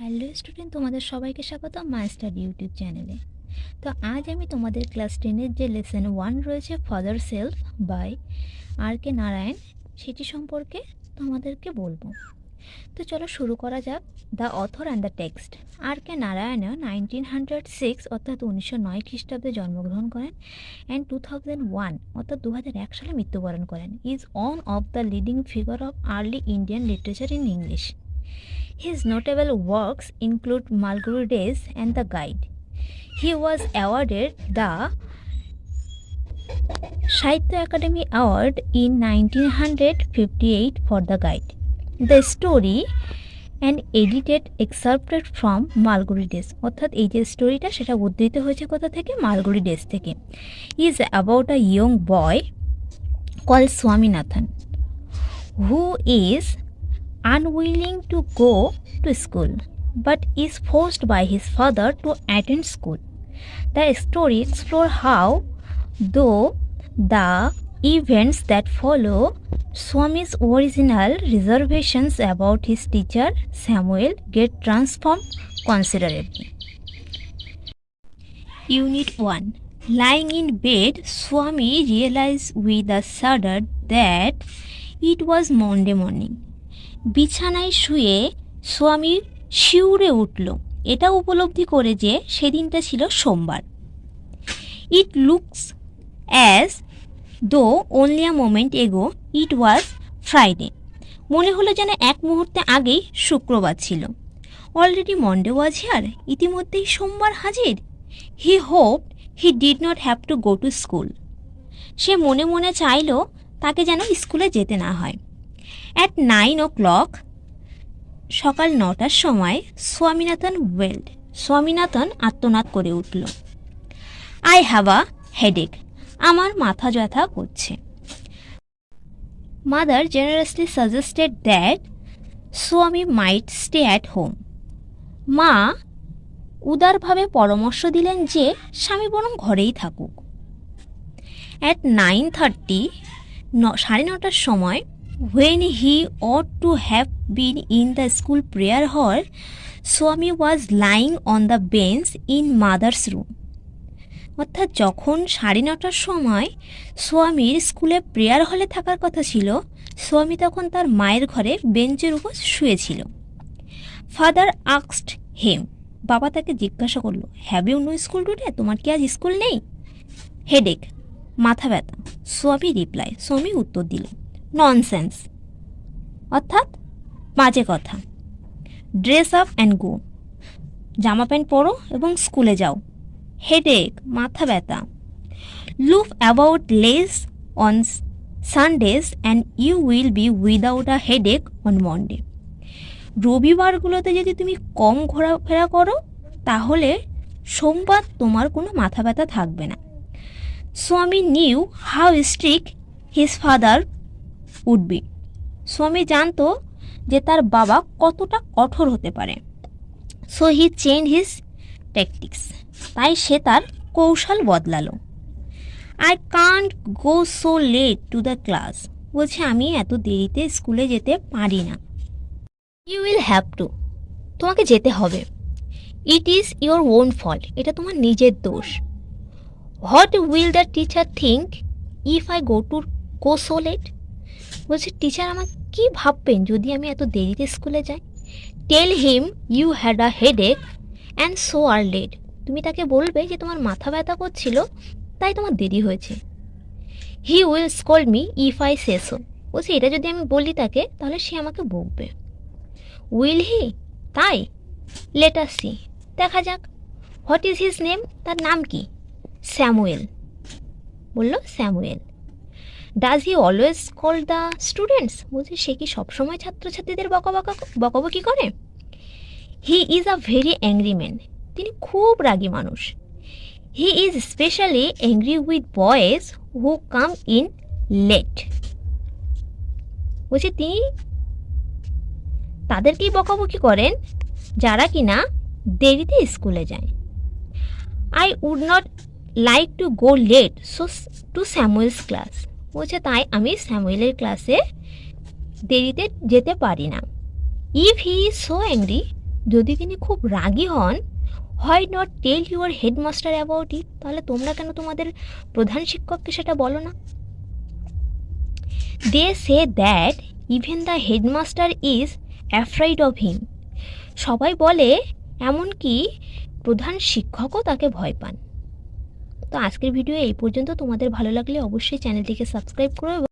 Hello student, তোমাদের সবাইকে স্বাগত মাই স্টাডি ইউটিউব চ্যানেলে। তো আজ আমি তোমাদের ক্লাস 10-এর যে লেসন 1 রয়েছে father's help by R K Narayan, সেটি সম্পর্কে তোমাদেরকে বলবো। তো চলো শুরু করা যাক। The author and the text. R K Narayan 1906 অর্থাৎ 1909 খ্রিস্টাব্দে জন্মগ্রহণ করেন অ্যান্ড 2001 অর্থাৎ 2001 সালে মৃত্যুবরণ করেন। Is one of the leading figure of early Indian literature in English. His notable works include Malgudi Days and The Guide. He was awarded the Sahitya Academy Award in 1958 for The Guide. The story and edited excerpted from Malgudi Days অর্থাৎ এই যে স্টোরিটা সেটা উদ্ধৃত হয়েছে কোথা থেকে? Malgudi Days থেকে। Is about a young boy called Swaminathan who is unwilling to go to school but is forced by his father to attend school. The story explores how, though the events that follow, Swami's original reservations about his teacher Samuel get transformed considerably. Unit 1. Lying in bed, Swami realized with a shudder that it was Monday morning. বিছানায় শুয়ে স্বামী শিউরে উঠল, এটা উপলব্ধি করে যে সেদিনটা ছিল সোমবার। It looks as though only a moment এগো ইট ওয়াজ ফ্রাইডে। মনে হলো যেন এক মুহূর্তে আগেই শুক্রবার ছিল। অলরেডি মন্ডে ওয়াজ হিয়ার, ইতিমধ্যেই সোমবার হাজির। He hope he did not have to go to school. সে মনে মনে চাইল তাকে যেন স্কুলে যেতে না হয়। অ্যাট 9 o'clock সকাল 9টার সময় স্বামীনাথন ওয়েলড, স্বামীনাথন আত্মনাদ করে উঠল। আই হ্যাভ আ হেডেক, আমার মাথা ব্যথা করছে। মাদার জেনারেসলি সাজেস্টেড দ্যাট স্বামী মাইট স্টে অ্যাট হোম। মা উদারভাবে পরামর্শ দিলেন যে স্বামী বরং ঘরেই থাকুক। অ্যাট 9:30 9:30টার সময় when he ought to have been in the school prayer hall, Swami was lying on the bench in mother's room. অর্থাৎ যখন 9:30টার সময় স্বামীর স্কুলে প্রেয়ার হলে থাকার কথা ছিল, স্বামী তখন তার মায়ের ঘরে বেঞ্চের উপর শুয়েছিল। ফাদার আস্কড হিম, বাবা তাকে জিজ্ঞাসা করলো, have you no school today, তোমার কি আজ স্কুল নেই? হেডেক, মাথা ব্যথা। স্বামী রিপ্লাই, স্বামী উত্তর দিল, ননসেন্স, অর্থাৎ বাজে কথা। ড্রেস আপ অ্যান্ড গো, জামা প্যান্ট পরো এবং স্কুলে যাও। হেডেক, মাথা ব্যথা। Look about less on Sundays and you will be without a headache on Monday. রবিবারগুলোতে যদি তুমি কম ঘোরাফেরা করো তাহলে সোমবার তোমার কোনো মাথা ব্যথা থাকবে না। Swami knew how strict his father would be. Swami জানতো যে তার বাবা কতটা কঠোর হতে পারে। So he change his tactics, তাই সে তার কৌশল বদলালো। I can't go so late to the class, বলছে আমি এত দেরিতে স্কুলে যেতে পারি না। ইউ উইল হ্যাভ টু, তোমাকে যেতে হবে। It is your own fault, এটা তোমার নিজের দোষ। What will the teacher think if I go so late, বলছে টিচার আমার কি ভাববেন যদি আমি এত দেরিতে স্কুলে যাই। Tell him you had a headache and so are late, তুমি তাকে বলবে যে তোমার মাথা ব্যথা করছিল তাই তোমার দেরি হয়েছে। He will scold me if I say so, বলছে এটা যদি আমি বলি তাকে তাহলে সে আমাকে বকবে। উইল হি, তাই? লেট আস সি, দেখা যাক। হোয়াট ইজ হিজ নেম, তার নাম কি? স্যামুয়েল, বলল Samuel. Does he always call the students, বলছে সে কি সবসময় ছাত্রছাত্রীদের বকাবকি করে? He is a very angry man, তিনি খুব রাগী মানুষ। He is specially angry with boys who come in late, বলছে তিনি তাদেরকেই বকাবকি করেন যারা কিনা দেরিতে স্কুলে যায়। I would not like to go late so to Samuel's class, বলছে তাই আমি স্যামুয়েলের ক্লাসে দেরিতে যেতে পারি না। If he is so angry, যদি তিনি খুব রাগী হন, why not tell your headmaster about it? তাহলে তোমরা কেন তোমাদের প্রধান শিক্ষককে সেটা বলো না? They say that even the headmaster is afraid of him. সবাই বলে এমনকি প্রধান শিক্ষকও তাকে ভয় পান। তো আজকের ভিডিও এই পর্যন্ত। তোমাদের ভালো লাগলে অবশ্যই চ্যানেলটিকে সাবস্ক্রাইব করো।